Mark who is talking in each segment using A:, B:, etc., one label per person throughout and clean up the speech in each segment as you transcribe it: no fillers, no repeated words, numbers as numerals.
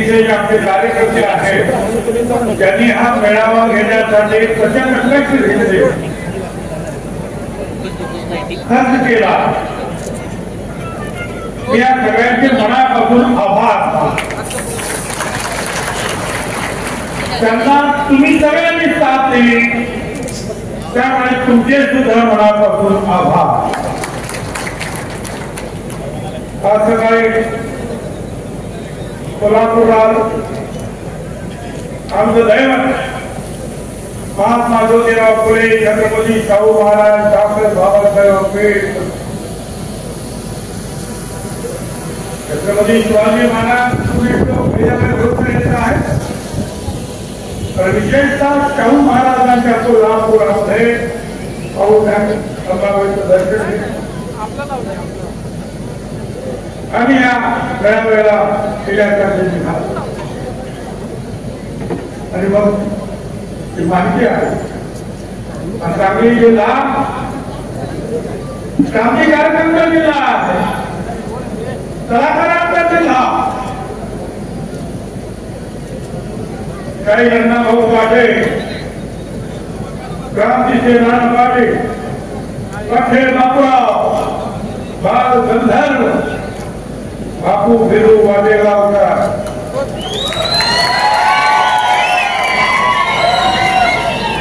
A: जे आपले कार्यकर्ते आहेत त्यांनी हा मेळावा घेण्यासाठी प्रचंड लक्ष घेतले, खर्च केला. या सगळ्यांचे मनापासून आभार. त्यांना तुम्ही सगळ्यांनी साथ दिली, त्यामुळे तुमचे सुद्धा मनापासून आभार. आज सकाळी कोल्हापुरात आमचं दैवत महात्मा ज्योतिराव फुले, छत्रपती शाहू महाराज, डॉक्टर बाबासाहेब आंबेडकर, छत्रपती शिवाजी महाराज आहेत. तर विशेषतः शाहू महाराजांच्या कोल्हापुरामध्ये अंबाबाईचं दर्शन आम्ही या मेळाव्याला केल्याचा आणि मग ती माहिती आहे. सांगली जिल्हा क्रांतिकारकांचा जिल्हा आहे, कलाकारांचा जिल्हा. काही अण्णाभाऊ पाटील, क्रांतीचे नाना पाटील, पटेल बापूराव, बाल गंधर्व, बापू फिरू वाटेगावकर,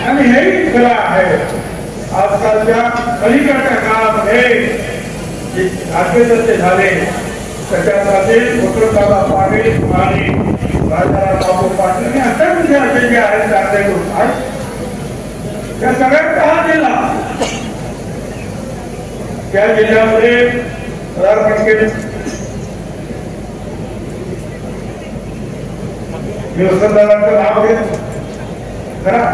A: आणि हेही खरं आहे. आजकालच्या अलीकडच्या काळामध्ये जे आत्महत्या झाले त्याच्यासाठी वसंतदादा पाटील आणि राजाराम बापू पाटील आणि असंख्य असे जे आहेत आहेत त्या सगळ्यांचा हा जिल्हा. त्या जिल्ह्यामध्ये पदार्पण केले. मी वसंतदादांचं नाव घेत खरा.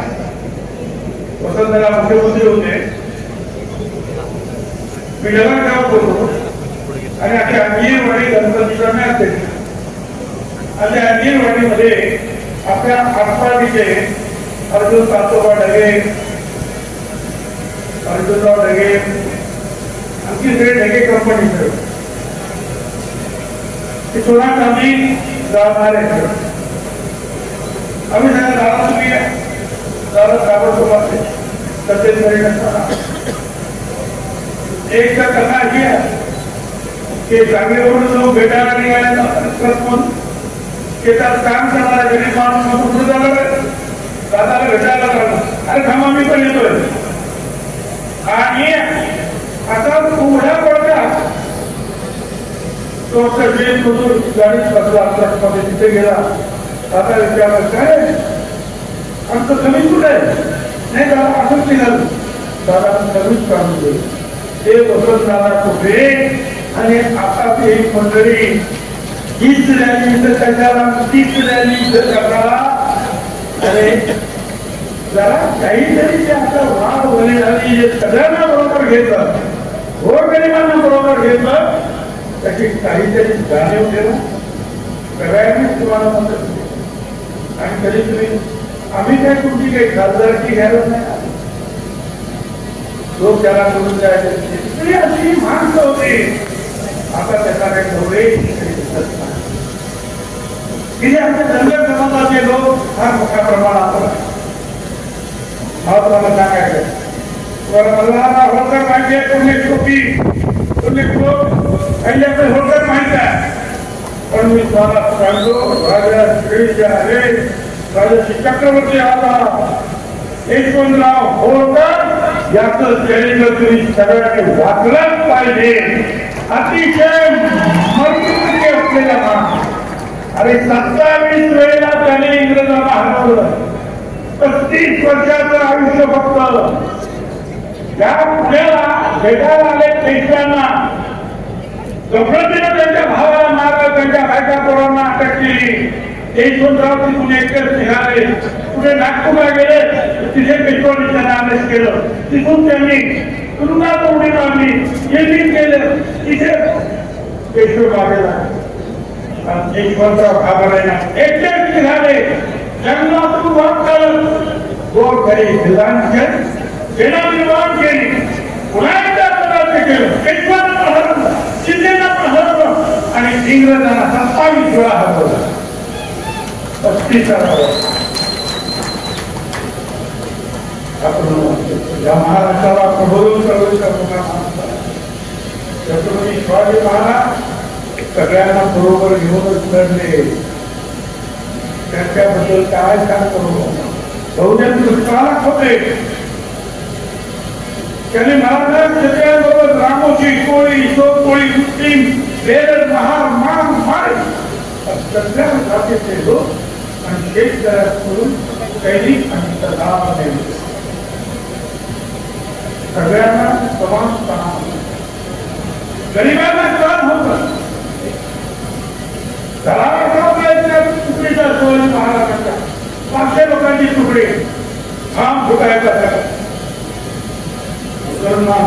A: वसंतदादा मुख्यमंत्री होते, मी नगरगाव बोलतो आणि अशा अंजीरवाडी गणपतीचा मॅच देते. आणि अंजीरवाडीमध्ये आपल्या आसपासचे अर्जुन सातोबा ढगे, अर्जुनराव ढगे, आणखी सगळे ढगे कंपनी सोनात आम्ही जाणार आहे. आम्ही त्यांना दादा तुम्ही दादा ताबडतोब तसेच करी नसताना एक तर कथा अशी आहे की जागेवरून जो भेटायला निघाला शेतात काम करणारा गरीब माणूस कुठं झालं, दादाला भेटायला लागला. अरे थांबा मी पण येतोय. आणि आता उघड्या पडतात तो गाडीत बसला, ट्रकमध्ये तिथे गेला. दादा विचारलं काय आमचं कमी कुठं आहे? नाही दादा असंच निघालं. दादा कमीच काम केलं. ते वसंत दादा कुठे आणि आता ते मंडळी हीच रॅली इथं कशाला, तीच रॅली इथं कशाला. अरे जरा काहीतरी ते आता वाढ वगैरे झाली, जे सगळ्यांना बरोबर घेतलं, गोरगरिबांना बरोबर घेतलं, त्याची काहीतरी जाणीव केलं. सगळ्यांनीच तुम्हाला मदत केली. आणि तरी तुम्ही आम्ही काय तुमची काही खासदारकी घ्यायला नाही, लोक त्याला करून जायचे अशी माणसं होती. आता त्याचा काही ठेवले की आमच्या धनगर समाजाचे लोक फार मोठ्या प्रमाणात महत्वाला सांगायचं. मला होळकर माहिती आहे, पुण्यश्लोक होळकर माहिती आहे, पण मी तुम्हाला सांगतो राजा श्री आहे, राजा चक्रवर्ती आला यशवंतराव होळकर याचं चरित्र तुम्ही सगळ्यांनी वाचलंच पाहिजे. अतिशय मर्यादित असलेला माणूस. अरे 27 वेळेला त्याने इंग्रजांना हरवलं. 35 वर्षाचं आयुष्य फक्त. त्या पुण्याला भेटायला आले पेशव्यांना, गफलतीनं त्यांच्या भावाला मारलं, त्यांच्या बायका पोरांना अटक केली. यशवंतराव तिथून एकच निघाले, पुढे नागपूरला गेले, तिथे पेशवांनी त्यांना अरेस्ट केलं. तिथून त्यांनी तुरुंगात उडी मारली, येथील केलं, तिथे पेशवे मागेला. यशवंतराव घाबरायला एकटेच निघाले, जंगलातून वाटलं गोरखरी भिलांचन सेना निर्माण केली. पुन्हा एकदा पदार्थ केलं, पेशवांना हरवलं, शिंदेना पण हरवलं आणि इंग्रजांना 27 वेळा हरवलं. 35 आपण या महाराष्ट्राला प्रबोधन करण्याचा छत्रपती शिवाजी महाराज सगळ्यांना बरोबर घेऊनच लढले. त्यांच्याबद्दल काय सांगतो, बहुजन दुष्काळात होते. त्यांनी महाराजांबरोबर रामोशी कोळी कोळी मुस्लिम बेरड महार मान माळ सगळ्या जातीचे लोक आणि शेतकऱ्यांकडून सैनिक आणि सरदार नेमले. सगळ्यांना समान स्थान, गरिबांना स्थान होतं. तुकडीचा शिवाजी महाराजांच्या 500 लोकांची तुकडी ठाम फुटायचा मुसलमान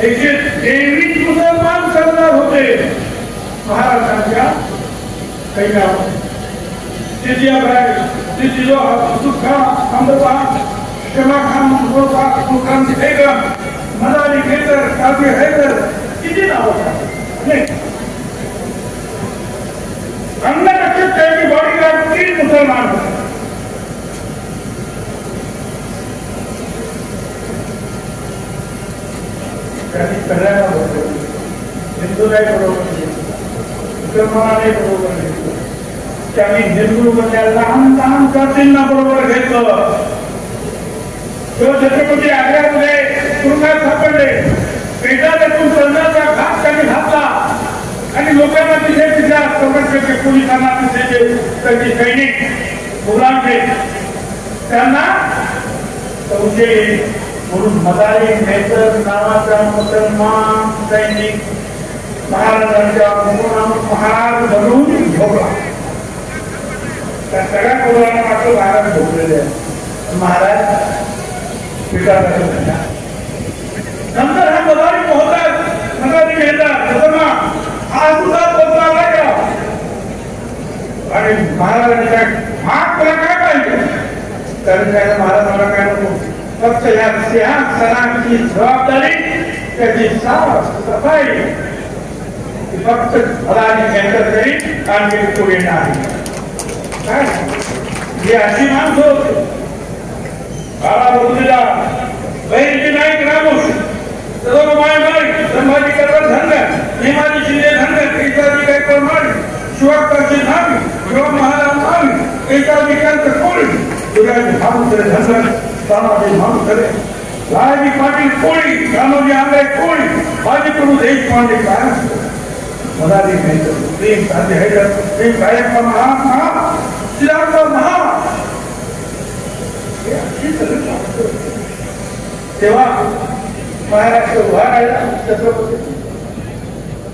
A: 123 मुसलमान सरदार होते महाराजांच्या सैन्यामध्ये. मदारी हैदर, काजी हैदर, किती नाव त्यांची बॉडीगार्ड 3 मुसलमान होते. त्यांनी सगळ्यांना बरोबर, हिंदूलाही बरोबर घेतलं, मुसलमानाने बरोबर घेतलं. त्यांनी हिंदू मधल्या लहान लहान जातींना बरोबर घेतलं. छत्रपती आग्र्यामध्ये तुरुंगात सापडले. पेटातून कर्णाचा घात त्यांनी घातला आणि लोकांना तिथे तिथल्या संरक्षक पोलिसांना तिथे त्यांचे सैनिक मुलांचे त्यांना संशय म्हणून मदारी हैदर नावाचा मुसलमान सैनिक महाराजांच्या महाराज बनवून झोपला. त्या सगळ्या मुलांना मात्र महाराज झोपलेले आहे. महाराज नंतर हा मदारी पोहतात, मदारी घेतात हा सुद्धा पोहोचला का आणि महाराजांनी काय भाग तुला काय पाहिजे तर त्याला महाराज मला काय नको, फक्त या सिंहासनाची जबाबदारी त्याची सफाई फक्त मदारी केंद्र तरी आणखी पुढे नाही. काय ही अशी माणसं होती. बाळा बोललेला बहिणीची नाईक रामोशी सर्व मायमारी संभाजी करवर धंद हिमाजी शिंदे धंद एकाजी गायकवाड माळी शिवाकाची धामी शिवा महाराज माळी एकाजी कांत कोळी शिवाजी भाऊसरे धंद तानाजी भाऊसरे राजी पाटील कोळी रामोजी आंबे कोळी बाजीप्रभू देशपांडे काय मदारी हैदर प्रेम गांधी हैदर प्रेम गायकवाड महात्मा सिद्धार्थ महा तेव्हा महाराष्ट्र उभा राहिला छत्रपती.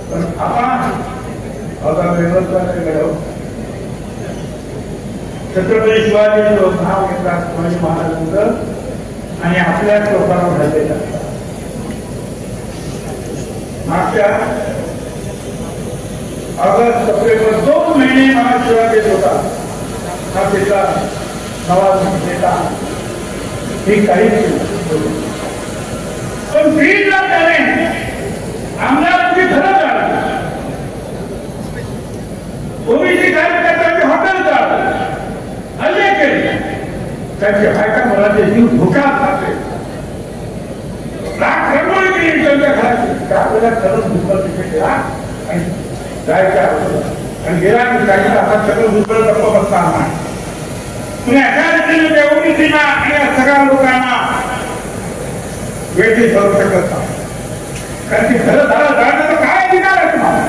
A: पण आपण छत्रपती शिवाजीचं नाव घेतला शिवाजी महाराजांचं आणि आपल्याच लोकांना घडलेला. मागच्या ऑगस्ट सप्टेंबर 2 महिने महाशिवाय देत होता. हा तिथला नवाज नेता हे काहीच पण बीडला त्याने आमदारांची घरं जाळली, ओबीसी कार्यकर्त्यांचे हॉटेल जाळले, हल्ले केले, त्यांचे बायका मुलांचे जीव धोक्यात टाकले, राख रंगोळी केली त्यांच्या घराची. त्यावेळेला खरंच दुष्काळ तिथे गेला आणि जायच्या आणि गेला आणि जायचा आता सगळं दुष्काळ गप्प बसता नाही. तुम्ही अशा रीतीने त्या ओबीसीना आणि सगळ्या लोकांना वेळी करू शकत नाही. कारण ती खरं झालं जाण्याचा काय अधिकार आहे तुम्हाला?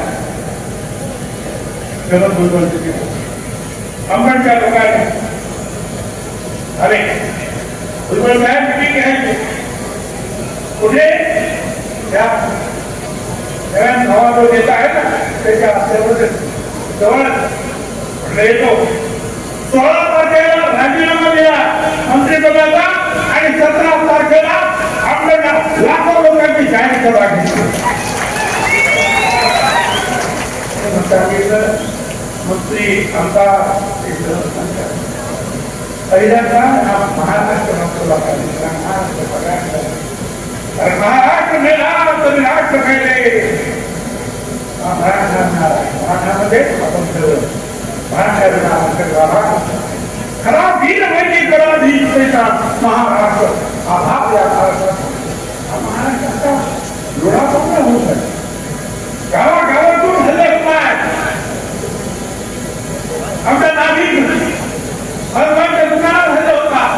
A: गरज भूगोल अंबडच्या लोकांनी अरे भूगोल बाहेर मिटिंग घ्यायची कुठे त्या नवा जो नेता आहे ना त्याच्या जवळ येतो. 16 तारखेला राजीनामा दिला मंत्रिपदाचा आणि 17 तारखेला आपल्याला लाखो लोकांची जाहीर सभा घेतली. मंत्री आमचा पहिल्यांदा महाराष्ट्र महाराष्ट्र मेला तरी राष्ट्र मेले. मराठामध्ये आपण ठरवलं खरा वीर माहिती करा धीरतेचा महाराष्ट्र आभार या महाराष्ट्राचा लोढापणा होत आहे. गावागावातून हल्ले होत आहेत. आमच्या नागरिक हलवांच्या दुकानात हल्ले होतात.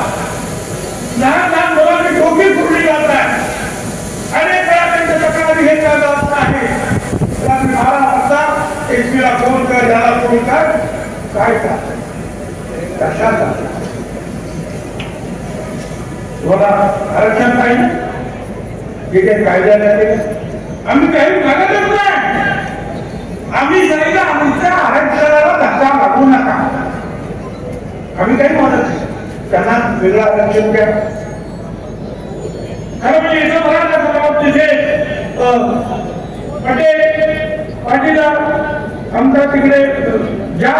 A: लहान लहान मुलांची डोकी फुटली जात आहे. अनेक वेळा त्यांच्या तक्रारी घेतल्या जात आहे. रात्री 12 वाजता एसपीला फोन कर, याला फोन कर, काय चालतंय कशाला तुम्हाला आरक्षण पाहिजे जे काही कायद्याला आम्ही काही मागतच नाही. आम्ही सांगितलं आमच्या आरक्षणाला धक्का लागू नका. आम्ही काही म्हणत नाही. त्यांना वेगळं आरक्षण द्या. खरं म्हणजे इथं मराठा तिथे पाटील आमच्या तिकडे ज्या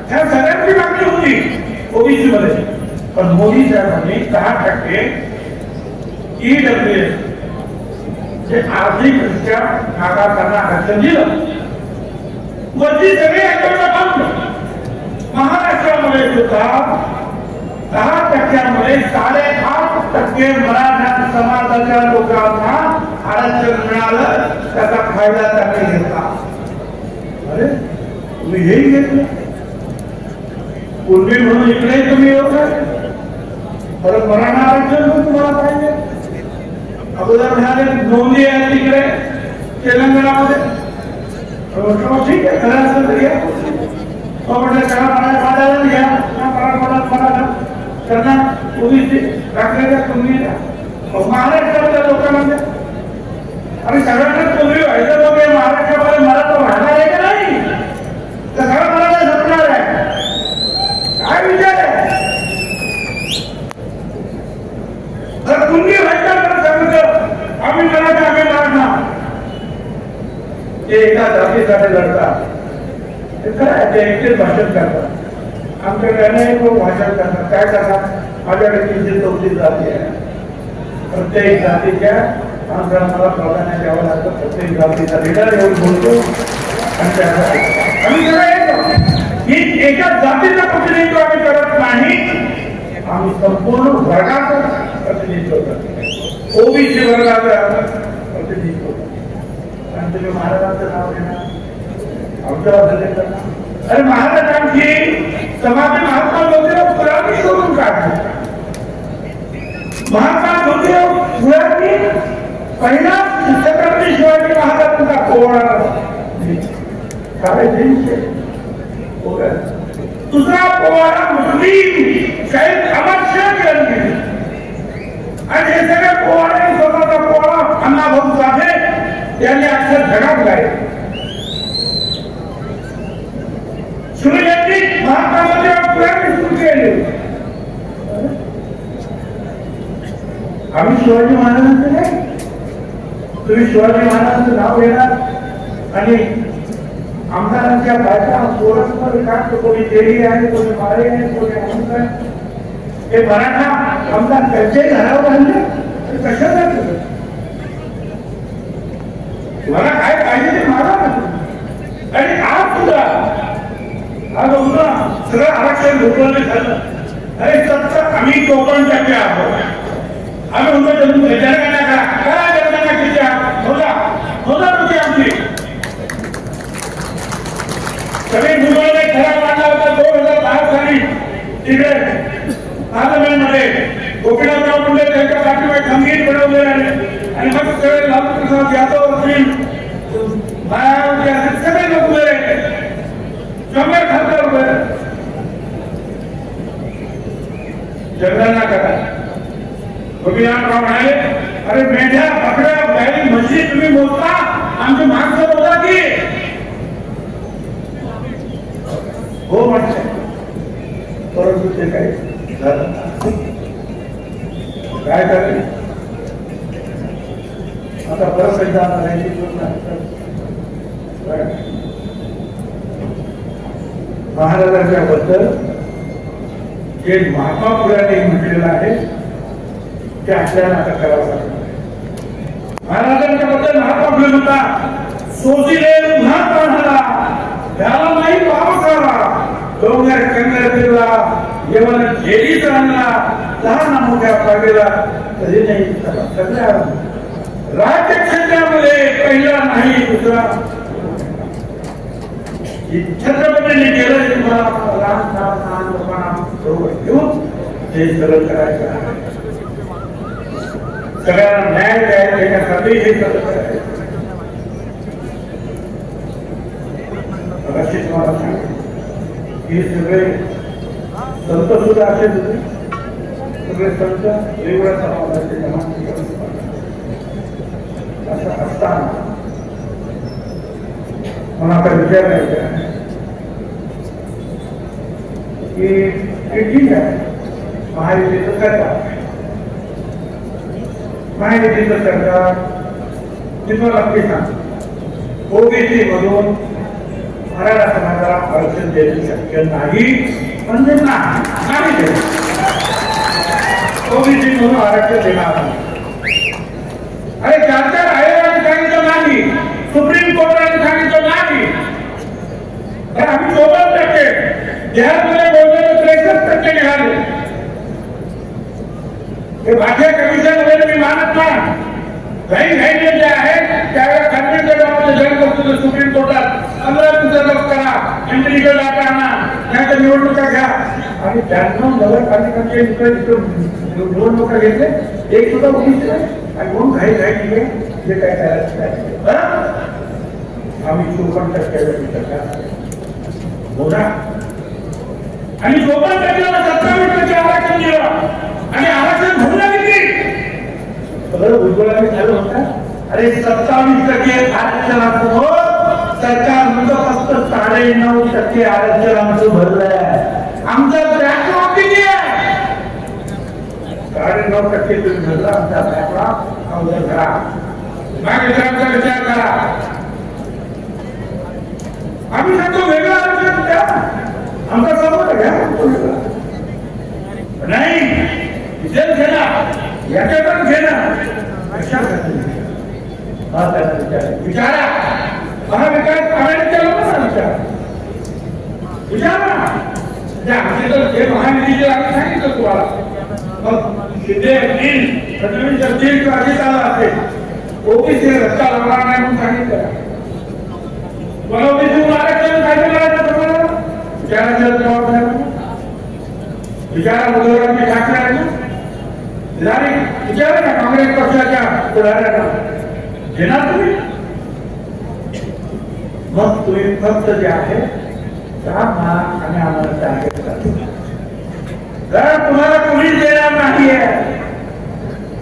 A: ह्या सगळ्यांची मागणी होती ओबीसी मध्ये. पण मोदी साहेबांनी 10% EWS जे आर्थिकदृष्ट्या मागासांना आरक्षण दिलं. वरती सगळे बंद. महाराष्ट्रामध्ये सुद्धा 10%मध्ये 8.5% मराठा समाजाच्या लोकांना आरक्षण मिळालं. त्याचा फायदा त्यांनी घेतला. अरे तुम्ही हेही घेतलं पूर्वी म्हणून इकडे तुम्ही येऊ काय परत मराठा आरक्षण तुम्हाला पाहिजे. अगोदर म्हणाले नोंदी आहे तिकडे तेलंगणामध्ये. ठीक आहे खरं असेल तर घ्या. म्हटलं त्याला मराठवाड्याला घ्या. मराठवाड्यात त्यांना ओबीसी दाखल्याच्या तुम्ही महाराष्ट्रातल्या लोकांना आणि सगळ्यांना पूर्वी व्हायचं बघे महाराष्ट्रामध्ये मराठा राहणार आहे का नाही तर सगळं मराठा झटणार आहे. काय विचार आहे जर तुम्ही व्हायचं तर सांगितलं आम्ही मराठा ते एका जातीसाठी लढतात. ते खरं आहे ते एकटेच भाषण करतात. आमच्याकडे अनेक लोक भाषण करतात. काय करतात माझ्याकडे 334 जाती आहे. प्रत्येक जातीच्या माणसाला मला प्राधान्य द्यावं लागतं. प्रत्येक जातीचा लिडर येऊन बोलतो आणि आम्ही सगळं येतो. ही एका जातीचं प्रतिनिधित्व आम्ही करत नाही. आम्ही संपूर्ण वर्गाचं प्रतिनिधित्व करतो. ओबीसी वर्गाचं प्रतिनिधित्व करतो. आणि तुम्ही महाराजांचं नाव घेणार आमच्याबद्दल करणार. अरे महाराजांची समाधी महात्मा ज्योतिराव फुलांनी करून काढली. महात्मा ज्योतिराव फुलांनी पहिला छत्रपती शिवाजी महाराजांचा पोवाडा दुसरा पोवाडा मुस्लिम शाहीद अहमद शाह यांनी आणि हे सगळे पोवाडे स्वतःचा पोवाडा अण्णाभाऊ साठे यांनी अक्षर जगात गायले. सुरेश महात्मा ज्योतिराव फुलांनी सुरू केले. आम्ही शिवाजी महाराजांचं नाही. तुम्ही शिवाजी महाराजांचं नाव घेणार आणि आमदारांच्या बायका पोरांवर काय कोणी देवी आहे कोणी माळे आहे कोणी अमुक आहे. हे मराठा आमदार त्यांच्याही घरावर आणले कशाला तुम्हाला काय पाहिजे ते मागा ना. आणि आज सुद्धा सगळं आरक्षण घोटाळं झालं. अरे सत्तर आम्ही कोकण टाके आहोत. आम्ही म्हणतो जनगणना करा. काय जनगणना किती होता होती आमची सगळे मुंबईने ठराव मांडला होता 2010 साली तिकडे पार्लमेंटमध्ये. गोपीनाथराव मुंडे त्यांच्या पाठीवर खंबीर बनवले आणि मग सगळे लालूप्रसाद यादव असतील मायावती असतील सगळे लोक उभे शंभर खासदार उभे जनगणना करा. गोपीनाथराव म्हणाले अरे मेंढ्या बकऱ्या बैल म्हशी तुम्ही मोजता आमची माणसं मोजा की हो म्हणते. परंतु ते काय झालं काय करते आता परत एकदा महाराजांच्या बद्दल जे महात्मा फुल्यांनी म्हटलेलं आहे ते आपल्याला आता करावं लागतं. महाराजांच्या बद्दल महात्मा फुले म्हणतात सोसिले उन्हात पाण्याला त्याला नाही पावसाला डोंगर कंगरला यवन जेली आणला लहान मोठ्या पाडीला कधी नाही सगळ्या राज्य क्षेत्रामध्ये पहिला नाही दुसरा छत्रपतींनी केलं तुम्हाला लहान लोकांना बरोबर घेऊन हे सगळं करायचं आहे. सगळ्यांना न्याय देण्यासाठी हे सगळं करायचं. अशी तुम्हाला सांगितलं हे सगळे संत सुद्धा असेच होते. सगळे संत वेगवेगळ्या समाजाचे असं असताना मला आता विचार करायचा आहे की ठीक आहे महायुतीचं सरकार तुम्हाला नक्की सांग ओबीसी मधून मराठा समाजाला आरक्षण देणं शक्य नाही म्हणजे नाही ओबीसी म्हणून आरक्षण देणार नाही. अरे 4 आयोगाने सांगितलं नाही, सुप्रीम कोर्टाने सांगितलं नाही. आम्ही 14% बिहारमध्ये बोललेलं 63% निघाले. हे भाषा कमिशन वगैरे मी मानत नाही. घाई जे आहे त्यावेळेला खात्री सुप्रीम कोर्टात 15 दिवसात करा, एम्पिरिकल डाटा आणा, त्यानंतर निवडणुका घ्या. आणि 92 नगरपालिकांचे निवडणुका घेतले, एक सुद्धा उठीच आणि म्हणून घाई केले. जे काय करायचं आम्ही 54% बोला आणि 54%ला 27% आरक्षण दिलं आणि आरक्षण भरलं किती सगळं उज्ज्वलाने झालं होतं. अरे 27% आरक्षण असं सरकार म्हणजे फक्त 9.5% आरक्षण आमचं भरलंय. आमचं बॅकलॉग किती आहे? 9.5% तुम्ही भरला. आमचा बॅकलॉग अवघड करा, मागेचा विचार करा. आम्ही सांगतो वेगळं आरक्षण द्या, आमचा समोर घ्या नाही विचार घेणा याच्यातच घेणं विचारा. महाविकास आघाडीच्या लोकांना विचारा. आमचे तर जे महायुतीचे आम्ही सांगितलं तुम्हाला मग शिंदे असतील, फडणवीस असतील किंवा अजित दादा असेल ओबीसी रस्ता लावणार नाही म्हणून सांगितलं. मला ओबीसी आरक्षण काय करायचं तुम्हाला विचारायचं जबाबदारी विचारा. मुलांनी ठाकरे विचारा ना काँग्रेस पक्षाच्या पुढाऱ्यांना घेणार तुम्ही. मग तुम्ही फक्त जे आहे आणि आम्हाला टार्गेट करा. जर तुम्हाला कोणी देणार नाहीये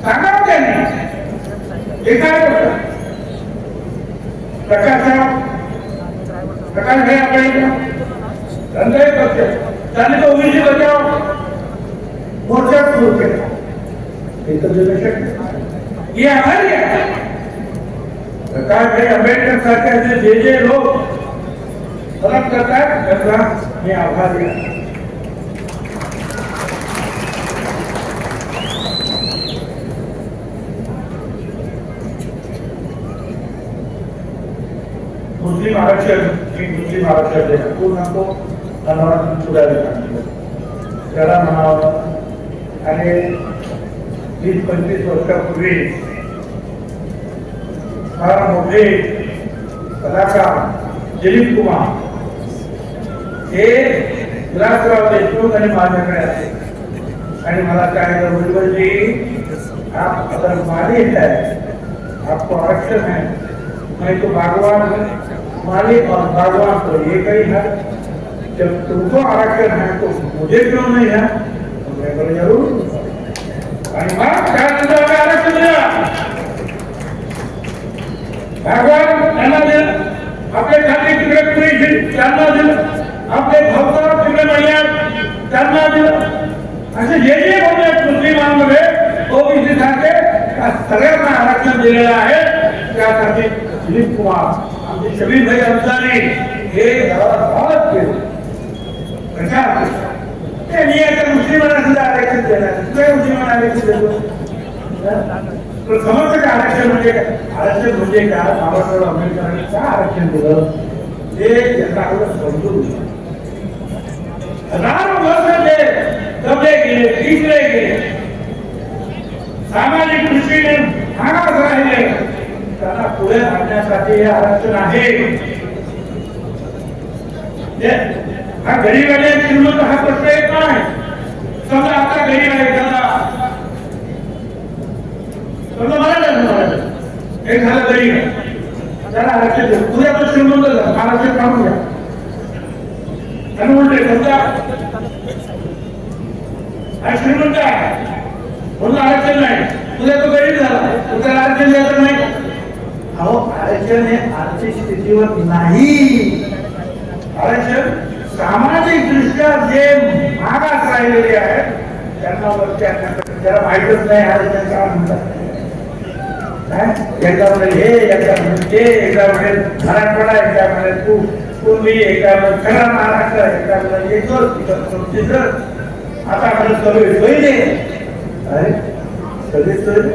A: सांगा त्यांनी. हे काय करतात प्रकाश हे आपल्याला धंदे करते. त्यांनी तो ओबीसी बचाव मोर्चा सुरू केला. ये हमारी है. प्रकाश आंबेडकर सारखे जे लोक फरक करतात त्यांना मी आभारी आहे. मुस्लिम आरक्षण पूर्ण तो सुधारित त्याला म्हणावं. आणि 20-25 वर्षापूर्वी फार मोठे कलाकार दिलीप कुमार हे विलासराव देशमुख आणि माझ्याकडे आले आणि मला काय जी आप अगर मालिक है, आपको आरक्षण है, मैं तो बागवान मालिक और बागवान तो ये कही है, जब तुमको आरक्षण है तो मुझे क्यों नहीं है? मैं बोले जरूर. आणि मग काय आरक्षण दिलं भगवान त्यांना दिलं. आपले खाते तिकडे पुरी त्यांना दिलं. आपले भावसार तिकडे महिन्यात त्यांना दिलं. असे जे बोलतात मुस्लिमांमध्ये ओबीसी सारखे सगळ्यांना आरक्षण दिलेलं आहे. त्यासाठी दिलीप कुमार आमचे शबीर भाई अन्सारी हे गावात केले प्रचार केला. त्यांनी आता मुस्लिमांना सुद्धा आरक्षण देणार. मुस्लिमांना आरक्षण देतो समजतं का? आरक्षण म्हणजे काय? बाबासाहेब आंबेडकरांनी का आरक्षण दिलं ते त्यांना समजून हजारो वर्ष दबले गेले, पिकले गेले, सामाजिक दृष्टीने मागास राहिले, त्यांना पुढे आणण्यासाठी हे आरक्षण आहे. हा गरीब आहे श्रीमंत हा प्रश्न येत नाही. समजा आता गरीब आहे समजा मला एक झालं गरीब आहे त्याला आरक्षण देऊ, तुझ्या तो श्रीमंत झाला आरक्षण काढून घ्या. आणि उलटे समजा हा श्रीमंत आहे म्हणून आरक्षण नाही, तुझ्या तो गरीब झाला तुझ्याला आरक्षण द्यायचं नाही. अहो आरक्षण हे आर्थिक स्थितीवर नाही, आरक्षण सामाजिक दृष्ट्या जे मागास राहिलेले आहेत त्यांना वरती आणण्यासाठी. त्याला माहितच नाही आरक्षण काय म्हणतात. एकदा म्हणेल हे, एकदा म्हणेल ते, एकदा म्हणेल मराठवाडा, एकदा म्हणेल पूर्वी, एकदा म्हणेल खरा महाराष्ट्र, एकदा म्हणेल एकच. आता आपण सगळे सोयीने अरे सगळे सोयीने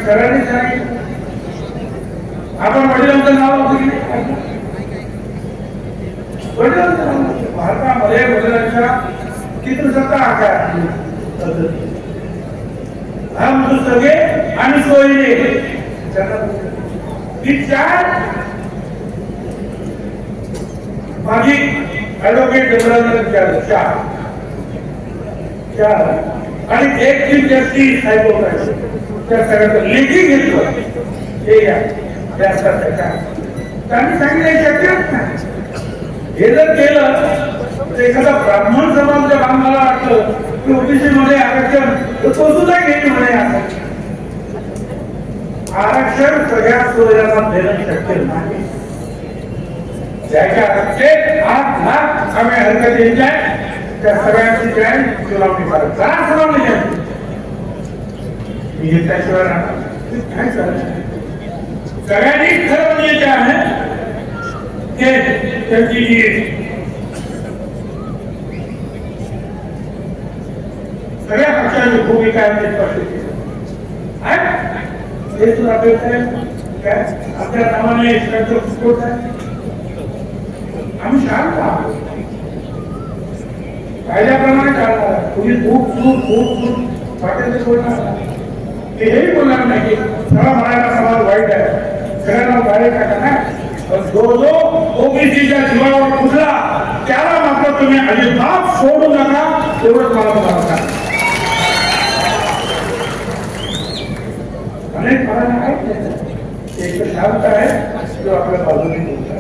A: सगळ्यांनी सांगितलं. आपण वडिलांचं नाव वडिलांचं नाव भारतामध्ये वडिलांच्या पितृसत्ता आहे. हम तो सगळे आणि सोयीने माझी ऍडव्होकेट जनरल चार आणि एक चीफ जस्टिस हायकोर्टाचे त्या सगळ्यांचं लेखी घेतलं. हे या त्यांनी सांगितलं शक्यच नाही. हे जर केलं तर एखादा ब्राह्मण समाज जर आम्हाला वाटलं की ओबीसी मध्ये आरक्षण तर तो सुद्धा घेईल म्हणे. आरक्षण सगळ्या सोयऱ्यांना देणं शक्य नाही. ज्याच्या 8 लाख आम्ही हरकत आहे त्या सगळ्यांची जैन सुनावणी करत जरा सुनावणी घ्यायची मी घेतल्याशिवाय काय चालत. सगळ्यांनी खरं म्हणजे जे आहे ते त्यांची जी सगळ्या पक्षांची भूमिका आहे ते स्पष्ट केली. हे सुद्धा काय आपल्या नावाने स्पोर्ट आहे. आम्ही शांत आहोत, कायद्याप्रमाणे चालणार. तुम्ही खूप वाटेल ते बोलणार, हेही बोलणार नाही की सगळा मराठा समाज वाईट आहे, सगळ्यांना बाहेर टाका ना. जो जो ओबीसीच्या जीवावर कुठला त्याला मात्र तुम्ही अजिबात सोडू नका, एवढंच मला सांगता. अनेक मराठा आहेत एक शांत आहे जो आपल्या बाजूने बोलत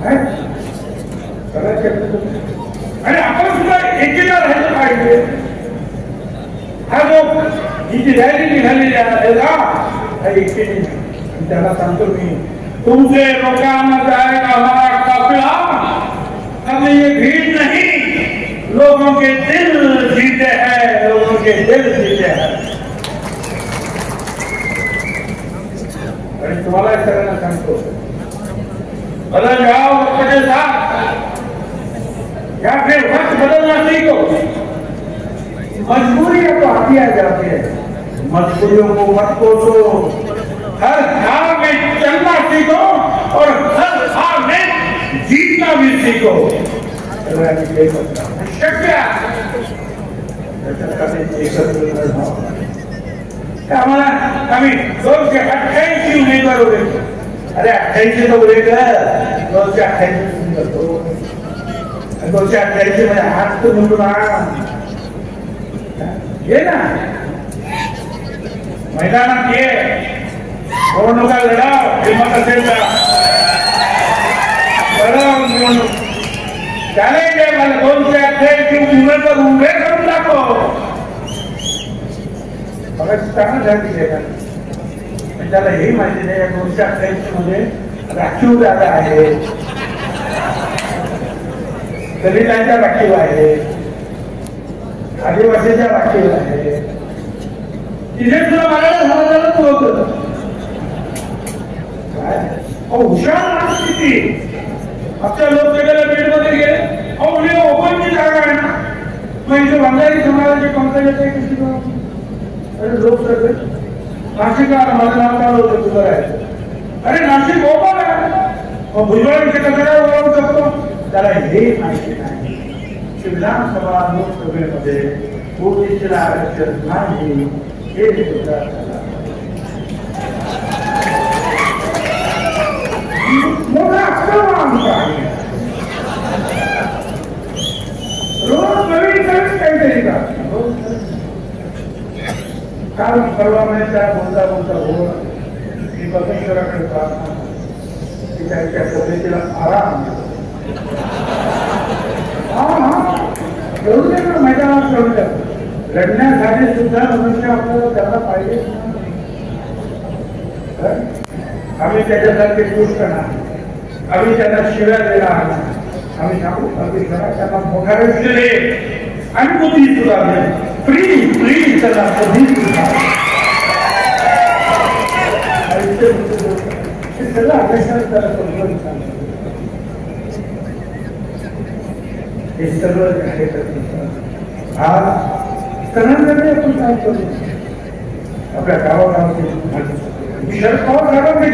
A: आहे. आणि आपण सुद्धा एकीला राहिलं पाहिजे. हा जो ही जी रॅली निघालेली आहे त्याला सांगतो मी, तुमसे रोकाना जाएगा हमारा काफिला, अब ये भीड़ नहीं, लोगों के दिल जीते हैं, लोगों के दिल जीते हैं. आणि तुम्हाला सगळ्यांना सांगतो, बदल जाओ वक्त के साथ या फिर वक्त बदलना सीखो. मजबूरियां तो आती आ जाती है, मजबूरियों को मत कोसो. हर हार में चलना सीखो और हर हार में जीतना भी सीखो. शक्य आम्हाला आम्ही 288 उमेदवार होते. अरे 88 तो उरे कर 288 करतो. 288 मध्ये हात तर म्हणतो ना ये ना मैदानात ये, निवडणुका लढाव, हिंमत असेल तर लढाव निवडणूक. चॅलेंज आहे मला 288 उमेदवार उभे करून दाखव. मला चांगलं झाली का त्याला हे माहिती नाही. या 288 मध्ये राखीव जागा आहे, दलितांच्या राखीव आहे, आदिवासीच्या राखीव आहे. तिथे तुला मराठा समाजाला तू होत हुशार किती. आमच्या लोकसभेला बीडमध्ये गेले, अहो ओपनची जागा आहे ना, मग इथे बंगाली समाजाचे पंकजाचे किती लोकसभे नाशिकला माझं नाव चालू होतं तुझं राहायचं. अरे नाशिक ओपन आहे, मग भुजबळांच्या कचऱ्यावर बोलावू शकतो, त्याला हे माहिती नाही की विधानसभा लोकसभेमध्ये ओबीसीला आरक्षण नाही हे सुद्धा मोठा आक्रमण आहे. रोज नवीन काहीतरी का काल परवा त्या बोलता बोलता हो मी परमेश्वराकडे प्रार्थना की त्यांच्या तब्येतीला आराम एवढं मैदानात ठेवलं लढण्यासाठी सुद्धा मनुष्य आपल्याला त्यांना पाहिजे. आम्ही त्याच्यासारखे दुष्ट नाही, आम्ही त्यांना शिव्या दिला आम्ही सांगू त्यांना मोठा आयुष्य दे आणि बुद्धी सुद्धा दे फ्री त्यांना बुद्धी सुद्धा सगळं अभ्यासात त्याला समजून सांगतो. हे सगळं आहे आज तरुणांकडे आपण काय करू आपल्या गावागावाची शरद पवार साहेबांकडे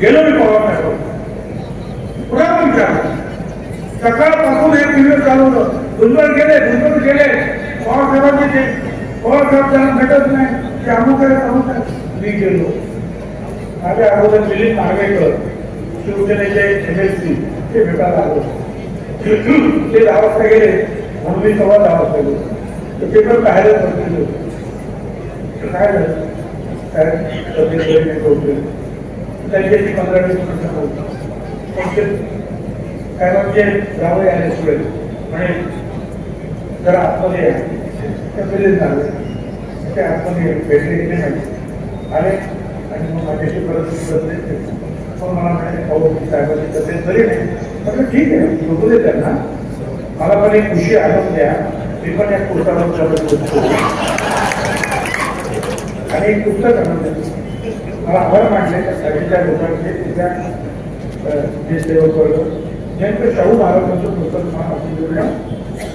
A: गेलो मी पवार साहेब पुन्हा विचार सकाळपासून एक दिवस चालवलं भुजबळ गेले पवार साहेबांचे पवार साहेब त्यांना भेटत नाही ते अमुक मी गेलो माझ्या अगोदर दिलीप नार्वेकर शिवसेनेचे MLC ते भेटायला आलो ते 10 वाजता गेले म्हणून मी 10:15 वाजता गेलो ते पण बाहेरच बसलेलो काय झालं काय त्यांच्याशी 15-20 मिनिटं बोलतो काय म्हणजे रावळे आले सुळे म्हणे जरा आतमध्ये त्या पहिले झाले त्या आतमध्ये भेटले गेले नाही आले आणि मग माझ्याशी परत बसले मग मला म्हणाले भाऊ साहेबांची तब्येत बरी नाही म्हटलं ठीक आहे बघू दे त्यांना मला पण एक खुशी आणून द्या मी पण एक पुस्तकावर बसतो आणि एक पुस्तक आणून देतो मला आभार मानले त्या साडीच्या लोकांचे तिच्या जे सेवक वर्ग नेमकं शाहू महाराजांचं पुस्तक मला आपण देऊया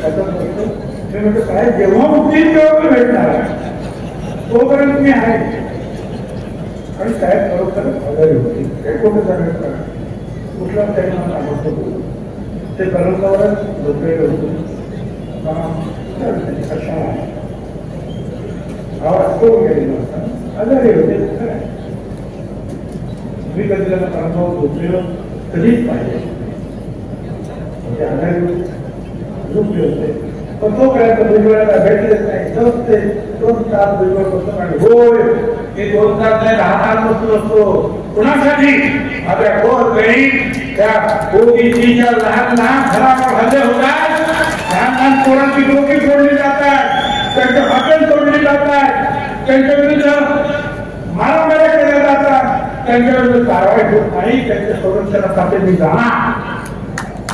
A: त्याचं पुस्तक मी म्हटलं काय जेव्हा मुक्ती तेव्हा भेटणार तोपर्यंत मी आहे आणि साहेब बरोबर आजारी होती काही कुठं सांगायचं कुठला त्यांनी मला आवडतो ते बरोबरच झोपलेलं होतं कशा आवाज तो गेलेला होता आजारी होते मी कधी त्याला अनुभव झोपलेलो कधीच पाहिजे म्हणजे आजारी झोपले होते पण तो पर्यंत भुजबळाला भेटलेच नाही जर ते 2 तास भुजबळ बसतो आणि होय हे 2 तास नाही 10 तास बसतो असतो कुणासाठी आपल्या गोरगरीब त्या ओबीसीच्या लहान घरावर हल्ले होतात लहान पोरांची डोकी तोडली जातात त्यांचे हॉटेल तोडली जातात त्यांच्या विरुद्ध मारामाऱ्या केल्या जातात त्यांच्या विरुद्ध कारवाई होत नाही त्यांच्या संरक्षणासाठी मी जाणार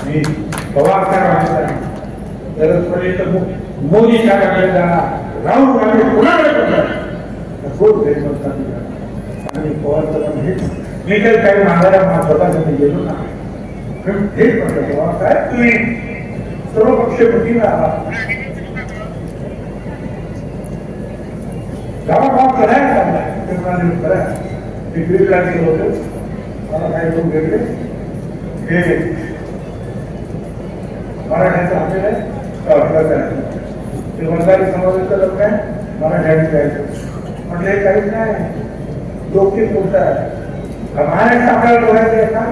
A: मी पवार साहेब गरज पडली तर मोदी साहेबांकडे जाणार राहुल गांधी कुणाकडे करतात खूप गैरसमज आणि पवार साहेब मी तर काही मागायला स्वतःसाठी गेलो ना हेच म्हटलं पवार साहेब तुम्ही सर्व पक्ष बुद्धीला आहात गावागाव करायला चाललाय ते म्हणाले करा डिग्रीला गेलो होतो मला काही लोक भेटले हे मराठ्याचं आपल्याला ते वंजारी समाजाचं लोक आहे मराठ्याने जायचं म्हणजे काहीच नाही लोकची गोष्ट आहे महाराष्ट्र आपल्याला बघायचं आहे का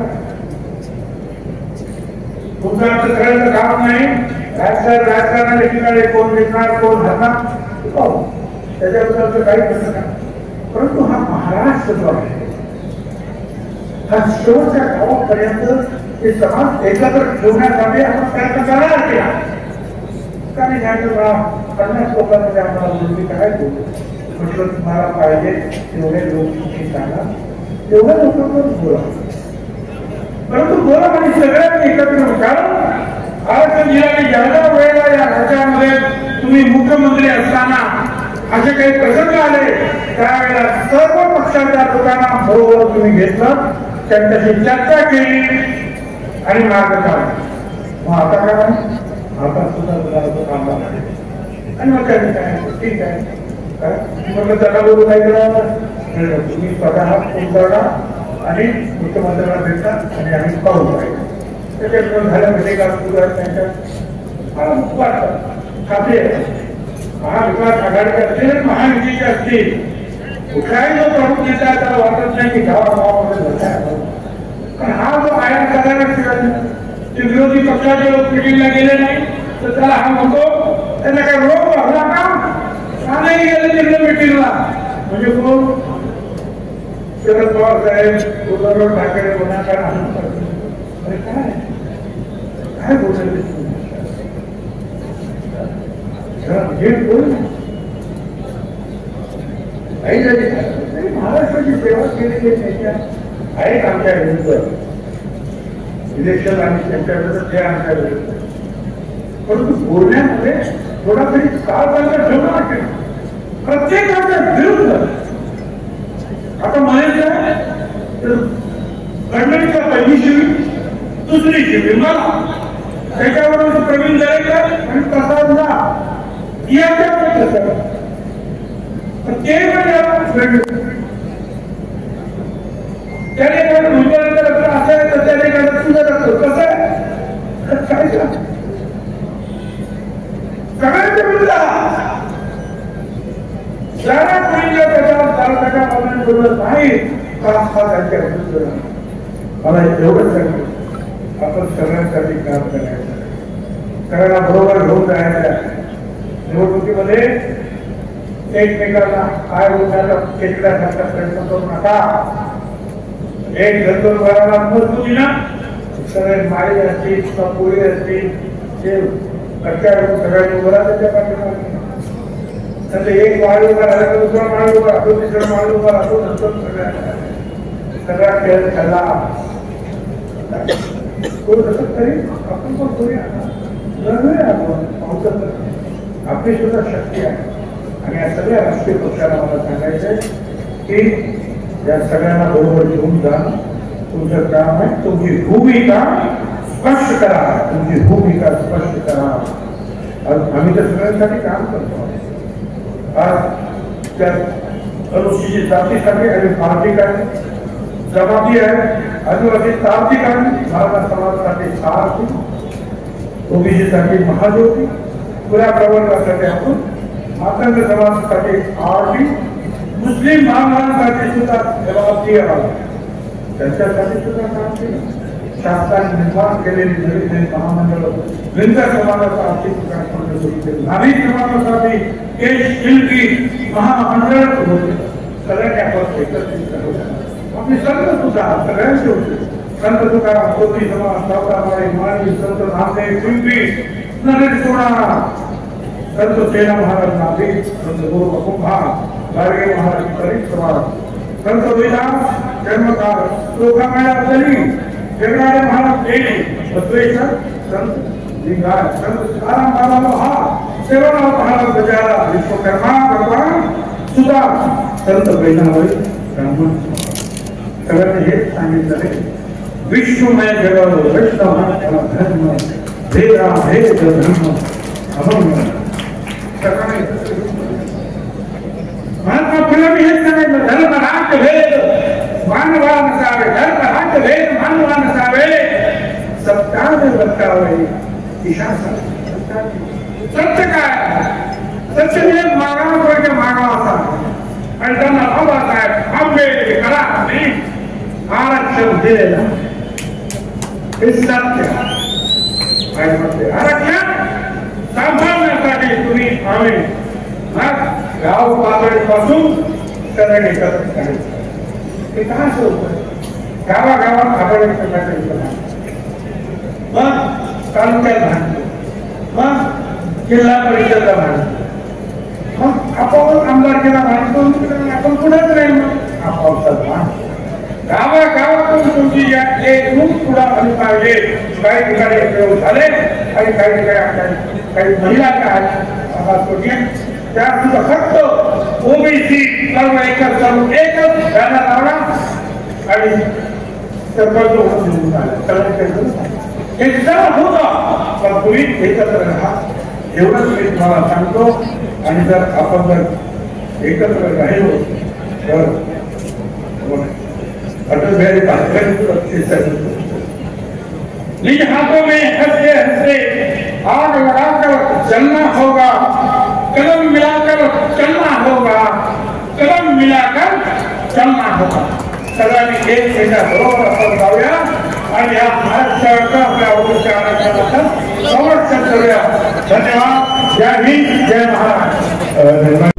A: तुमचं आमचं सगळ्यांचं काम नाही राजकारणाच्या ठिकाणी कोण विकणार कोण धरणार त्याच्याबद्दल काही प्रश्न नाही परंतु हा महाराष्ट्र जो आहे हा शेवटच्या गावापर्यंत ते समाज एकत्र ठेवण्यासाठी आपण प्रयत्न करणार केला आणि 50 लोकांमध्ये आम्हाला विनंती करायची म्हटलं तुम्हाला पाहिजे तेवढे लोक तुम्ही सांगा तेवढ्या लोकांवर बोला परंतु बोला म्हणजे सगळ्यांनी एकत्र कारण आज ज्यादा वेळेला या राज्यामध्ये तुम्ही मुख्यमंत्री असताना असे काही प्रसंग आले त्यावेळेला सर्व पक्षाच्या लोकांना बरोबर तुम्ही घेतलं त्यांच्याशी चर्चा केली आणि मार्ग काढला मग आता काय आता सुद्धा काम आणि मग त्यांनी काय ठीक आहे म्हटलं त्याला बोलू काय करावं तुम्ही स्वतः फोन करा आणि मुख्यमंत्र्यांना भेटतात आणि आम्ही पाहू पाहिजे त्याच्यात झाल्या म्हणजे का त्यांच्या मला वाटतं खाते महाविकास आघाडीचे असतील महायुतीचे असतील कुठलाही जो प्रमुख नेता त्याला वाटत नाही की गावागावामध्ये पण हा जो आयात करायला ते विरोधी पक्षाचे लोक मिटिंगला गेले नाही तर त्याला हा म्हणतो त्यांना काय रोग लागला का नाही गेले तिकडे मिटिंगला म्हणजे कोण शरद पवार साहेब उद्धव ठाकरे कोणाकडे अरे काय काय बोलले हे बोल महाराष्ट्राची सेवा केलेली नेत्या आहेत आमच्या विरुद्ध इलेक्शन आणि त्यांच्या विरुद्ध ते आमच्या विरुद्ध परंतु बोलण्यामध्ये थोडा तरी काळ चालला ठेवणं वाटेल प्रत्येकाच्या विरुद्ध आता म्हणायचं तर गणपतीच्या पहिली शिवी दुसरी शिवी मला त्याच्यावर प्रवीण दरेकर आणि प्रसाद त्याने असेल तर त्याने तुझं लागतो कसं आहे काय सगळ्यांच्या विरुद्ध ज्याला कोणीच्या त्याच्या बोलत नाही त्यांच्या विरुद्ध मला एवढंच सांगितलं आपण सगळ्यांसाठी काम करायचं सगळ्यांना बरोबर घेऊन जायचं निवडणुकीमध्ये एकमेकांना काय होण्याचा खेचण्याचा प्रयत्न करू नका एक जनतेला मजबूती ना सगळे माळी असतील किंवा पोळी असतील ते कच्च्या सगळ्यांनी उभा त्याच्या पाठीमागे नंतर एक माळ उभा राहिला तर दुसरा माळ उभा राहतो तिसरा माळ उभा राहतो नंतर सगळा खेळ खेळला तरी आपण पण करूया आपण आपली सुद्धा शक्ती आहे आणि या सगळ्या राष्ट्रीय पक्षाला मला सांगायचंय की या सगळ्यांना बरोबर घेऊन जा तुमचं काम आहे तुमची भूमिका स्पष्ट करा तुमची भूमिका स्पष्ट करा आम्ही तर सगळ्यांसाठी काम करतो आज त्या अनुसूचित जातीसाठी आणि आर्थिक आहे जमाती आहे आदिवासी तार्थिक आहे मराठा समाजासाठी सारथी ओबीसीसाठी महाज्योती पुऱ्या प्रवर्गासाठी आपण मातंग समाजासाठी आरटी मुस्लिम बांधवांसाठी सुद्धा जबाबदारी आहे त्यांच्यासाठी सुद्धा काम केलं शासनाने निर्माण केलेली नवीन नवीन महामंडळ लिंगर समाजाचा आर्थिक विकास मंडळ सुरू केलं नाभिक समाजासाठी एक शिल्पी महामंडळ होते सगळ्यांनी आपण एकत्रित आपली संत सुद्धा सगळ्यांचे होते संत तुकाराम कोटी समाज सावतारवाडी माळी संत नामदेव शिल्पी नरेश सोडा संत सेना महाराज नाभिक संत गुरु कुंभा गाडगे महाराज परीख समाज संत विलास जन्मकार लोकांना दली जगणारे महाराज देणे बसवेश्वर संत लिंगाय संत आराम बाबा हा सेवाराव महाराज गजाला विश्वकर्मा भगवान सुद्धा संत बैनावरी ब्राह्मण सगळ्यांनी हेच सांगितलं विश्वमय जगत वैष्णव धर्म भेदा भेद धर्म अभंग सकाळी महात्मा फुलेंनी हेच सांगितलं धर्म राज्य भेद मानवा नसावे धर्म राज्य भेद मानवा नसावे सत्याने वर्तावे ईशासन सत्य काय सत्य म्हणजे मागावर्ग मागावा आणि त्यांना बाबासाहेब आंबेडकर करा नाही आरक्षण दिलेला हे सत्य आरक्षण सांभाळण्यासाठी तुम्ही आम्ही गाव पातळीपासून सगळ्यांनी एकत्र करायचं हे काय असं होतं गावागावात आघाडी करण्याचं मग तालुक्यात भांडतो मग जिल्हा परिषदला भांडतो मग आपोआप आमदारकीला भांडतो आपण पुढेच नाही मग आपोआप भांडतो गावागावातून तुमची एकूण पुढा आली पाहिजे काही ठिकाणी प्रयोग झाले आणि काही ठिकाणी काही महिला काय त्या सुद्धा फक्त ओबीसी सर्व एकच जायला लावला आणि सरपंच होऊन हे सर्व होतं पण तुम्ही एकत्र राहा एवढंच मी तुम्हाला सांगतो आणि जर आपण जर एकत्र राहिलो तर अटल बिहारी वाजपेयी निज हाथों में हंसते हंसते आग लगाकर जलना होगा, कदम मिलाकर चलना होगा, कदम मिलाकर चलना होगा. सगळ्यांनी एक मिनिट बरोबर आपण जाऊया आणि या महाराष्ट्राचा आपल्या ओळखीच्या आरक्षणाचा संरक्षण करूया. धन्यवाद. जय हिंद, जय महाराष्ट्र.